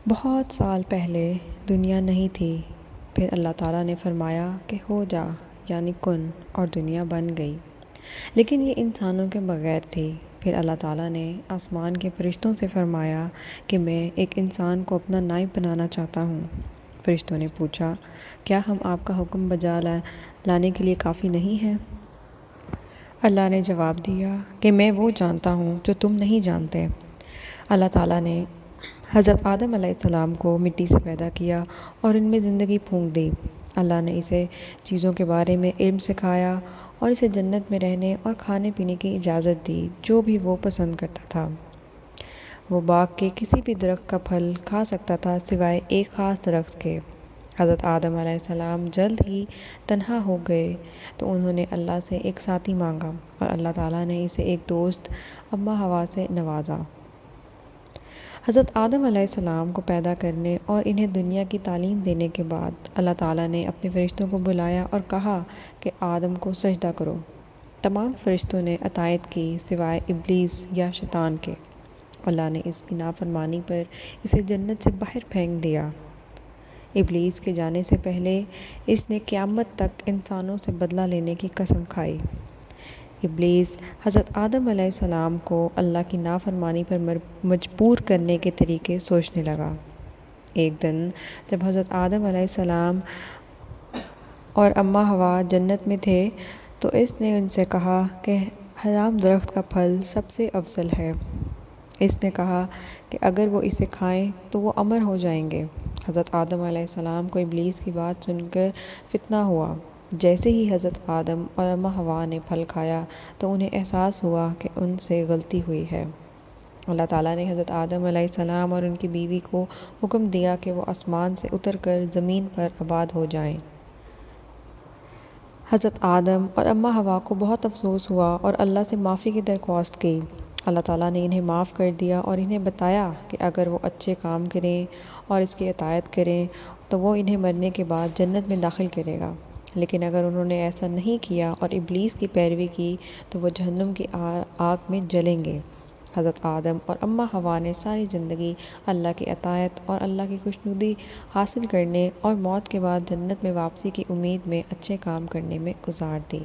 بہت سال پہلے دنیا نہیں تھی، پھر اللہ تعالیٰ نے فرمایا کہ ہو جا، یعنی کن، اور دنیا بن گئی، لیکن یہ انسانوں کے بغیر تھی۔ پھر اللہ تعالیٰ نے آسمان کے فرشتوں سے فرمایا کہ میں ایک انسان کو اپنا نائب بنانا چاہتا ہوں۔ فرشتوں نے پوچھا، کیا ہم آپ کا حکم بجا لانے کے لیے کافی نہیں ہیں؟ اللہ نے جواب دیا کہ میں وہ جانتا ہوں جو تم نہیں جانتے۔ اللہ تعالیٰ نے حضرت آدم علیہ السلام کو مٹی سے پیدا کیا اور ان میں زندگی پھونک دی۔ اللہ نے اسے چیزوں کے بارے میں علم سکھایا اور اسے جنت میں رہنے اور کھانے پینے کی اجازت دی جو بھی وہ پسند کرتا تھا۔ وہ باغ کے کسی بھی درخت کا پھل کھا سکتا تھا سوائے ایک خاص درخت کے۔ حضرت آدم علیہ السلام جلد ہی تنہا ہو گئے تو انہوں نے اللہ سے ایک ساتھی مانگا اور اللہ تعالیٰ نے اسے ایک دوست اماں حوا سے نوازا۔ حضرت آدم علیہ السلام کو پیدا کرنے اور انہیں دنیا کی تعلیم دینے کے بعد اللہ تعالیٰ نے اپنے فرشتوں کو بلایا اور کہا کہ آدم کو سجدہ کرو۔ تمام فرشتوں نے اطاعت کی سوائے ابلیس یا شیطان کے۔ اللہ نے اس کی نافرمانی پر اسے جنت سے باہر پھینک دیا۔ ابلیس کے جانے سے پہلے اس نے قیامت تک انسانوں سے بدلہ لینے کی قسم کھائی۔ ابلیس حضرت آدم علیہ السلام کو اللہ کی نافرمانی پر مجبور کرنے کے طریقے سوچنے لگا۔ ایک دن جب حضرت آدم علیہ السلام اور اماں حوا جنت میں تھے تو اس نے ان سے کہا کہ حرام درخت کا پھل سب سے افضل ہے۔ اس نے کہا کہ اگر وہ اسے کھائیں تو وہ امر ہو جائیں گے۔ حضرت آدم علیہ السلام کو ابلیس کی بات سن کر فتنہ ہوا۔ جیسے ہی حضرت آدم اور اماں حوا نے پھل کھایا تو انہیں احساس ہوا کہ ان سے غلطی ہوئی ہے۔ اللہ تعالیٰ نے حضرت آدم علیہ السلام اور ان کی بیوی کو حکم دیا کہ وہ آسمان سے اتر کر زمین پر آباد ہو جائیں۔ حضرت آدم اور اماں حوا کو بہت افسوس ہوا اور اللہ سے معافی کی درخواست کی۔ اللہ تعالیٰ نے انہیں معاف کر دیا اور انہیں بتایا کہ اگر وہ اچھے کام کریں اور اس کی اطاعت کریں تو وہ انہیں مرنے کے بعد جنت میں داخل کرے گا، لیکن اگر انہوں نے ایسا نہیں کیا اور ابلیس کی پیروی کی تو وہ جہنم کی آگ میں جلیں گے۔ حضرت آدم اور اماں حوا نے ساری زندگی اللہ کی اطاعت اور اللہ کی خوشنودی حاصل کرنے اور موت کے بعد جنت میں واپسی کی امید میں اچھے کام کرنے میں گزار دی۔